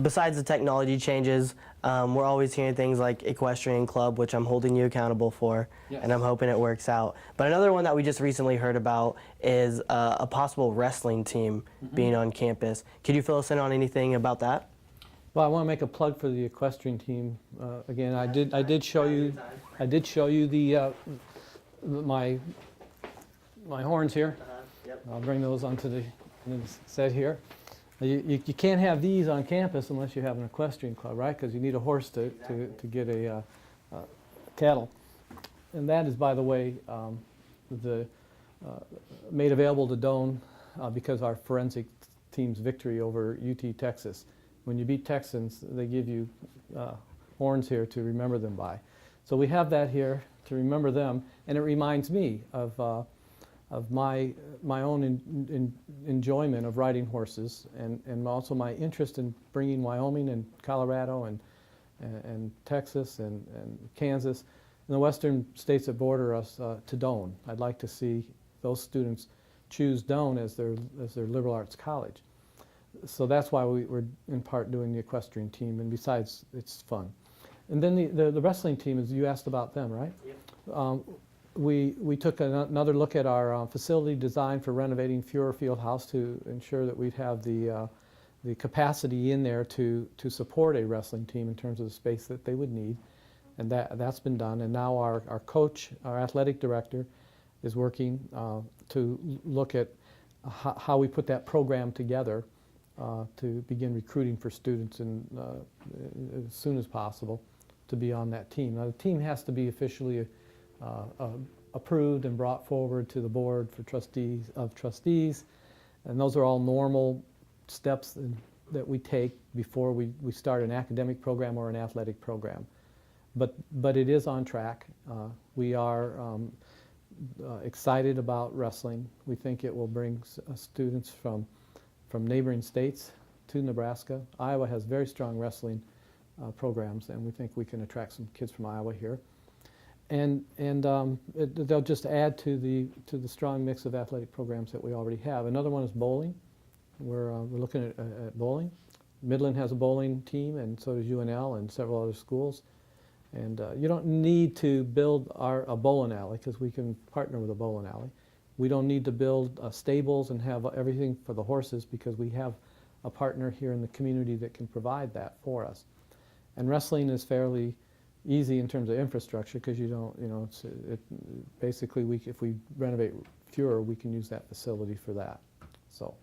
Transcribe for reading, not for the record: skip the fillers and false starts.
Besides the technology changes, we're always hearing things like equestrian club, which I'm holding you accountable for, Yes. and I'm hoping it works out. But another one that we just recently heard about is a possible wrestling team being on campus. Could you fill us in on anything about that? Well, I want to make a plug for the equestrian team. Again, I did show you the my horns here. Yep. I'll bring those onto the set here. You can't have these on campus unless you have an equestrian club, right? Because you need a horse to get a cattle. And that is, by the way, made available to Doane because our forensic team's victory over UT Texas. When you beat Texans, they give you horns here to remember them by. So we have that here to remember them, and it reminds me of my own enjoyment of riding horses, and also my interest in bringing Wyoming and Colorado and Texas and Kansas and the western states that border us to Doane. I'd like to see those students choose Doane as their liberal arts college. So that's why we're in part doing the equestrian team, and besides, it's fun. And then the wrestling team, is you asked about them, right? Yep. We took another look at our facility design for renovating Fuhrer Fieldhouse to ensure that we'd have the capacity in there to support a wrestling team in terms of the space that they would need, and that's been done. And now our coach, our athletic director, is working to look at how we put that program together to begin recruiting for students as soon as possible to be on that team. Now the team has to be officially approved and brought forward to the board for trustees, and those are all normal steps that we take before we start an academic program or an athletic program. But it is on track. We are excited about wrestling. We think it will bring students from neighboring states to Nebraska. Iowa has very strong wrestling programs, and we think we can attract some kids from Iowa here. And they'll just add to the strong mix of athletic programs that we already have. Another one is bowling. We're looking at bowling. Midland has a bowling team, and so does UNL and several other schools. And you don't need to build a bowling alley, because we can partner with a bowling alley. We don't need to build stables and have everything for the horses, because we have a partner here in the community that can provide that for us. And wrestling is fairly easy in terms of infrastructure, because you don't, basically if we renovate Fuhrer, we can use that facility for that. So